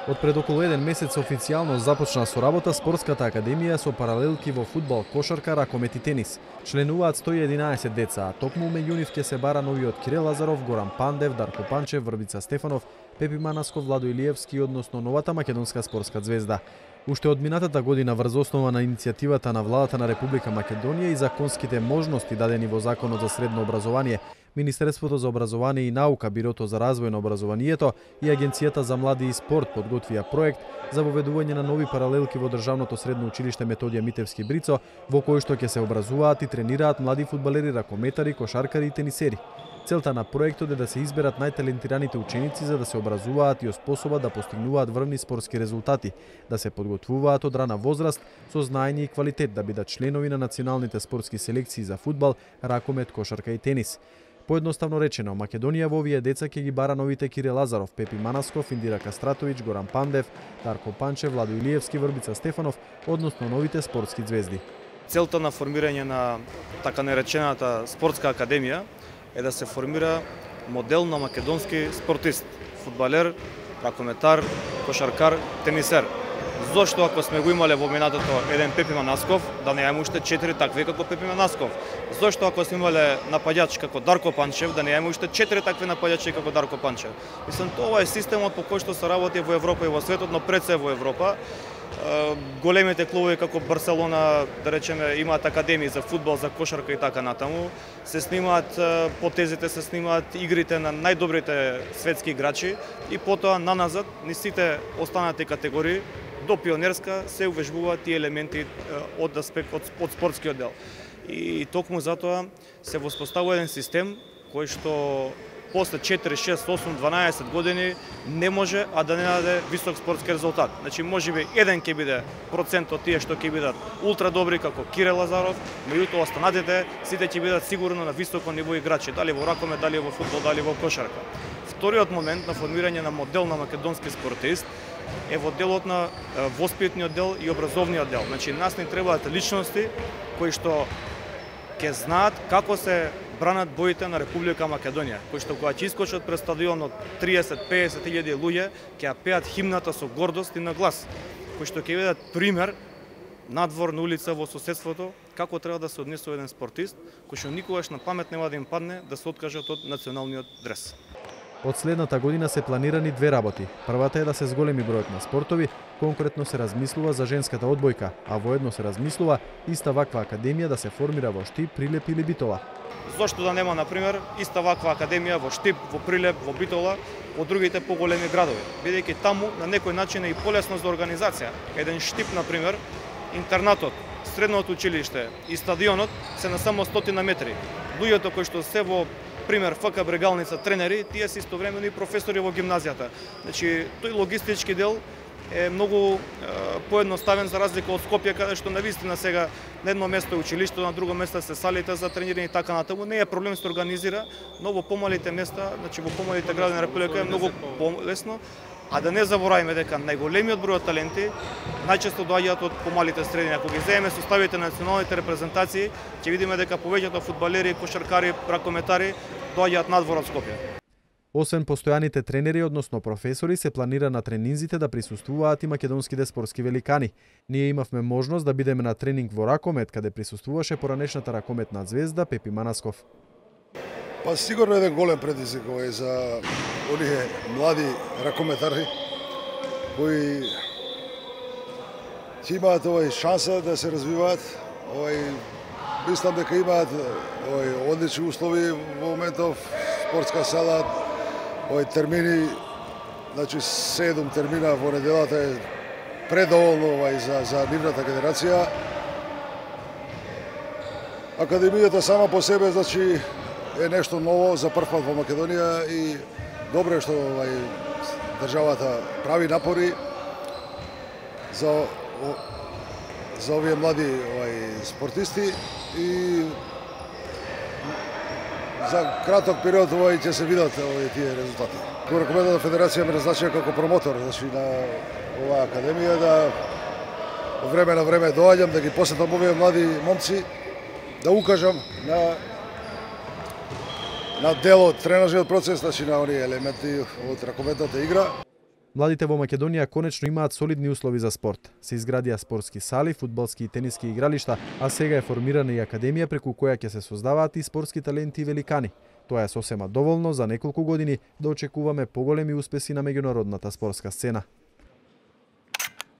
Од пред околу 1 месец официјално започна со работа спортската академија со паралелки во фудбал, кошарка, ракомет и тенис. Членуваат 111 деца, а токму меѓу нив ќе се бара новиот Кирил Лазаров, Горан Пандев, Дарко Панчев, Врбица Стефанов, Пепи Манасков, Владо Илиевски, односно новата македонска спортска звезда. Уште од минатата година врз основа на иницијативата на владата на Република Македонија и законските можности дадени во Законот за средно образование, Министерството за образование и наука, Бирото за развој на образованието и Агенцијата за млади и спорт подготвија проект за воведување на нови паралелки во Државното средно училиште Методија Митевски Брицо, во кој што ќе се образуваат и тренираат млади фудбалери, ракометари, кошаркари и тенисери. Целта на проектот е да се изберат најталентираните ученици за да се образуваат и оспособат да постигнуваат врвни спортски резултати, да се подготвуваат од рана возраст со знаење и квалитет да бидат членови на националните спортски селекции за фудбал, ракомет, кошарка и тенис. Поедноставно речено, Македонија во овие деца ќе ги бара новите Кирил Лазаров, Пепи Манасков, Индира Кастратовиќ, Горан Пандев, Дарко Панчев, Владо Илиевски, Врбица Стефанов, односно новите спортски звезди. Целта на формирање на така наречената спортска академија е да се формира модел на македонски спортист, фудбалер, ракометар, кошаркар, тенисер. Зошто ако сме го имале во минатото еден Пепи Манасков, да не имаме уште 4 такви како Пепи Манасков? Зошто ако сме имале напаѓач како Дарко Панчев, да не имаме уште 4 такви напаѓачи како Дарко Панчев? Мислам, тоа е системот по кој што се работи во Европа и во светот, но пред се во Европа. Големите клубови како Барселона, да речеме, имаат академии за фудбал, за кошарка и така натаму. Се снимаат потезите, се снимаат игрите на најдобрите светски играчи и потоа наназад низ сите останати категории до пионерска се увежбуваат и елементи од аспект од спортскиот дел. И токму затоа се воспоставува еден систем кој што после 4, 6, 8, 12 години не може а да не даде висок спортски резултат. Значи можеби еден ќе биде процент од тие што ќе бидат ултра добри како Кирил Лазаров, меѓутоа останатите сите ќе бидат сигурно на високо ниво играчи, дали во ракомет, дали во фудбал, дали во кошарка. Вториот момент на формирање на модел на македонски спортист е во делот на воспитниот дел и образовниот дел. Значи нас не требаат личности кои што ќе знаат како се бранат боите на Република Македонија, кои што кога ќе искочат пред стадионот 30-50 илјади луѓе, ќе ја пеат химната со гордост и на глас, кои што ќе видат пример надвор на улица во соседството како треба да се однесува еден спортист, кој што никогаш на памет нема да им падне да се откажат од националниот дрес. Од следната година се планирани две работи. Првата е да се зголеми бројот на спортови, конкретно се размислува за женската одбојка, а воедно се размислува иста ваква академија да се формира во Штип, Прилеп или Битола. Зошто да нема, например, иста ваква академија во Штип, во Прилеп, во Битола, во другите поголеми градови, бидејќи таму на некој начин е и полесно за организација. Еден Штип, например, интернатот, средното училиште и стадионот се на само 100 метри. Луѓето кои што се во пример ФК Брегалница тренери, тие се истовремено и професори во гимназијата. Значи, тој логистички дел е многу поедноставен за разлика од Скопје, каде што навистина сега на едно место е училиште, на друго место се салите за тренирање и така натаму. Не е проблем се организира, но во помалите места, значи во помалите градови на Република е многу полесно. А да не забораваме дека најголемиот број од таленти најчесто доаѓаат од помалите средини. Ако ги земеме составите на националните репрезентации, ќе видиме дека повеќето фудбалери, кошаркари, ракометари доаѓаат надвор од Скопје. Освен постојаните тренери, односно професори, се планира на тренинзите да присуствуваат и македонските спортски великани. Ние имавме можност да бидеме на тренинг во ракомет, каде присуствуваше поранешната ракометна звезда Пепи Манасков. Па сигурно еден голем предизвик овој за оние млади ракометари кои ќе имаат овој шанса да се развиваат. Мислам дека имаат одлични услови во моментов, спортска сала, термини, значи 7 термина во неделата е предоволно за нивната генерација. Академијата сама по себе, значи, е нешто ново за прв пат во Македонија и добро е што државата прави напори за овие млади спортисти и за краток период ќе се видат тие резултати. Ракометната федерација ме назначи како промотор, значи на оваа академија, да од време на време доаѓам да ги посетам овие млади момци, да укажам на дел од тренажниот процес, значи на оние елементи од ракометната игра. Младите во Македонија конечно имаат солидни услови за спорт. Се изградија спортски сали, фудбалски и тениски игралишта, а сега е формирана и академија преку која ќе се создаваат и спортски таленти и великани. Тоа е сосема доволно за неколку години да очекуваме поголеми успеси на меѓународната спортска сцена.